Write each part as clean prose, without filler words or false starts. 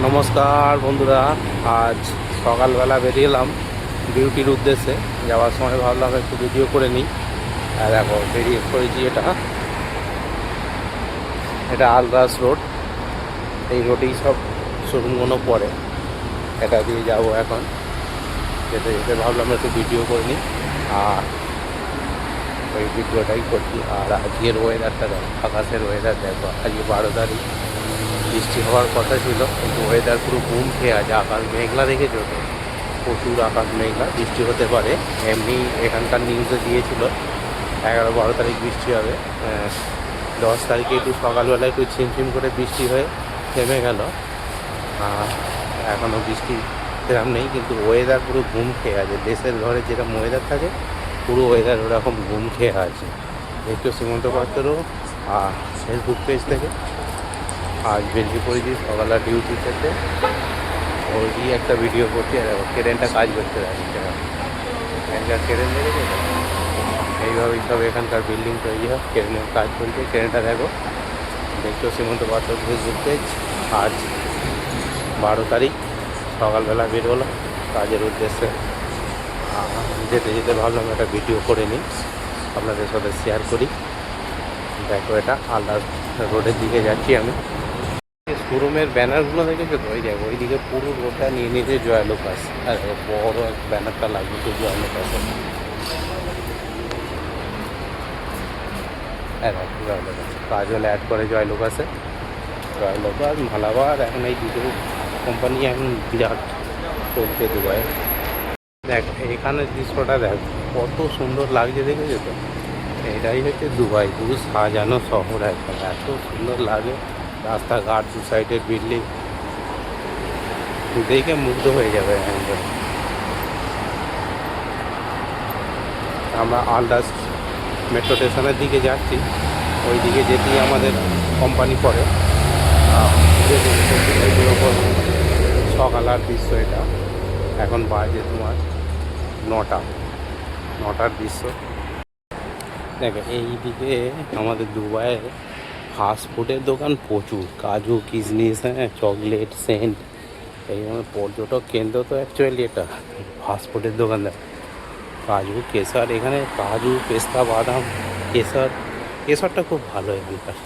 নমস্কার বন্ধুরা, আজ সকালবেলা বেরিয়ে এলাম ডিউটির উদ্দেশ্যে। যাওয়ার সময় ভাবলাম একটু ভিডিও করে নিই। আর দেখো বেরিয়ে পড়েছি। এটা আলরাস রোড। এই রোডেই সব শোরুমগুলো পড়ে। এটা দিয়ে যাব এখন। যেতে যেতে ভাবলাম একটু ভিডিও করে নিই, আর ওই ভিডিওটাই করছি। আর আজকের ওয়েদারটা দেখো, আকাশের ওয়েদার দেখো। আজকে 12 তারিখ, বৃষ্টি হওয়ার কথা ছিল, কিন্তু ওয়েদার পুরো ঘুম খেয়ে আছে। আকাশ মেঘলা দেখেছো তো, প্রচুর আকাশ মেঘলা, বৃষ্টি হতে পারে। এমনি এখানকার নিউজে দিয়েছিল 11-12 তারিখ বৃষ্টি হবে। 10 তারিখে একটু সকালবেলা একটু ছিমছিম করে বৃষ্টি হয়ে থেমে গেল। এখনও বৃষ্টি সেরকম নেই, কিন্তু ওয়েদার পুরো ঘুম খেয়ে আছে। দেশের ঘরে যেরকম ওয়েদার থাকে, পুরো ওয়েদার ওরকম ঘুম খেয়ে আছে। একটু সীমন্ত পাত্রও ফেসবুক পেজ থেকে আজ বেরিয়ে পড়েছি সকালে ডিউটি থেকে। ওই একটা ভিডিও করছি। আর ট্রেনটা কাজ করতে যাচ্ছে, এখানকার ট্রেন দেখেছে তো, এইভাবেই সব এখানকার বিল্ডিং তৈরি হয়, ট্রেনের কাজ চলছে। ট্রেনটা দেখো, দেখছো সীমন্ত পাত্র ফেসবুক পেজ। আজ 12 তারিখ সকালবেলা বেরোলো কাজের উদ্দেশ্যে। যেতে যেতে ভাবলাম একটা ভিডিও করে নিই, আপনাদের সাথে শেয়ার করি। দেখো, এটা আলাদা রোডের দিকে যাচ্ছি আমি। শোরুমের ব্যানারগুলো দেখেছো তো, ওই দেখো ওইদিকে পুরো রোডটা নিয়ে নিয়েছে জয়লোকাস। আর বড় এক ব্যানারটা লাগিয়েছে জয়লোকাসে। হ্যাঁ দেখো, জয়লোকাস কাজল অ্যাড করে জয়লোকাসে। জয়লোকাস, মালাবার, এখন এই দুটো কোম্পানি এখন বিরাট চলছে দুবাই। দেখ এখানের দৃশ্যটা দেখ, কত সুন্দর লাগছে, দেখেছো তো। এটাই হচ্ছে দুবাই, পুরো সাজানো শহর একদম, এত সুন্দর লাগে। রাস্তাঘাট, দু সাইডের বিল্ডিং দেখে মুগ্ধ হয়ে যাবে একদম। আমরা আলদাস মেট্রো স্টেশনের দিকে যাচ্ছি। ওই দিকে যেতেই আমাদের কোম্পানি পড়ে। সকালের দৃশ্য এটা। এখন বাজে তোমার 9টার দৃশ্য। দেখো এইদিকে আমাদের দুবাইয়ের ফাস্টফুডের দোকান প্রচুর, কাজু কিশমিশ, চকলেট, সেন্ট। এই পর্যটক কেন্দ্র তো অ্যাকচুয়ালি এটা। ফাস্টফুডের দোকান দেখ, কাজু, কেশর। এখানে কাজু, পেস্তা, বাদাম, কেশরটা খুব ভালো এখানকার।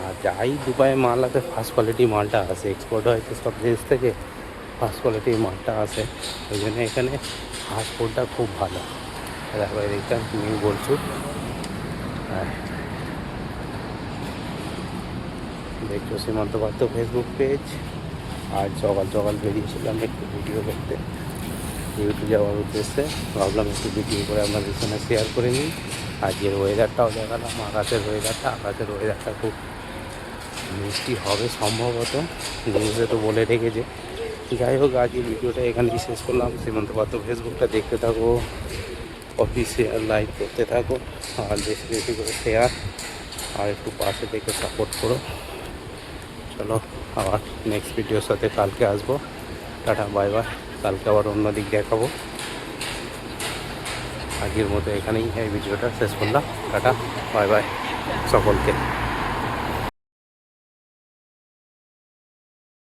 আর যাই দুবাই মাল আছে, ফার্স্ট কোয়ালিটি মালটা আসে, এক্সপোর্ট হয়েছে সব দেশ থেকে, ফার্স্ট কোয়ালিটির মালটা আসে। ওই জন্য এখানে ফাস্টফুডটা খুব ভালো। দেখো এদিকটা নিউ বলছো। হ্যাঁ, দেখছো সীমান্ত পাত্র ফেসবুক পেজ। আজ সকাল সকাল বেরিয়েছিলাম একটু ভিডিও করতে, ডিউটি যাওয়ার উদ্দেশ্যে। ভাবলাম একটু ভিডিও করে আপনাদের সঙ্গে শেয়ার করে নিই। আজকের ওয়েদারটাও দেখালাম, আকাশের ওয়েদারটা খুব মিষ্টি হবে সম্ভবত, নিউজে তো বলে রেখেছে। যাই হোক, আজকের ভিডিওটা এখানেই শেষ করলাম। সীমান্ত পাত্র ফেসবুকটা দেখতে থাকো, অফিসিয়াল লাইক করতে থাকো, আর বেশি বেশি করে শেয়ার, আর একটু পাশে দেখে সাপোর্ট করো। চলো, আবার নেক্সট ভিডিওর সাথে কালকে আসবো। Tata, bye bye. কালকে আবার অন্য দিক দেখাবো। আজকের মতো এখানেই এই ভিডিওটা শেষ করলাম। টাটা, বাই বাই সকলকে।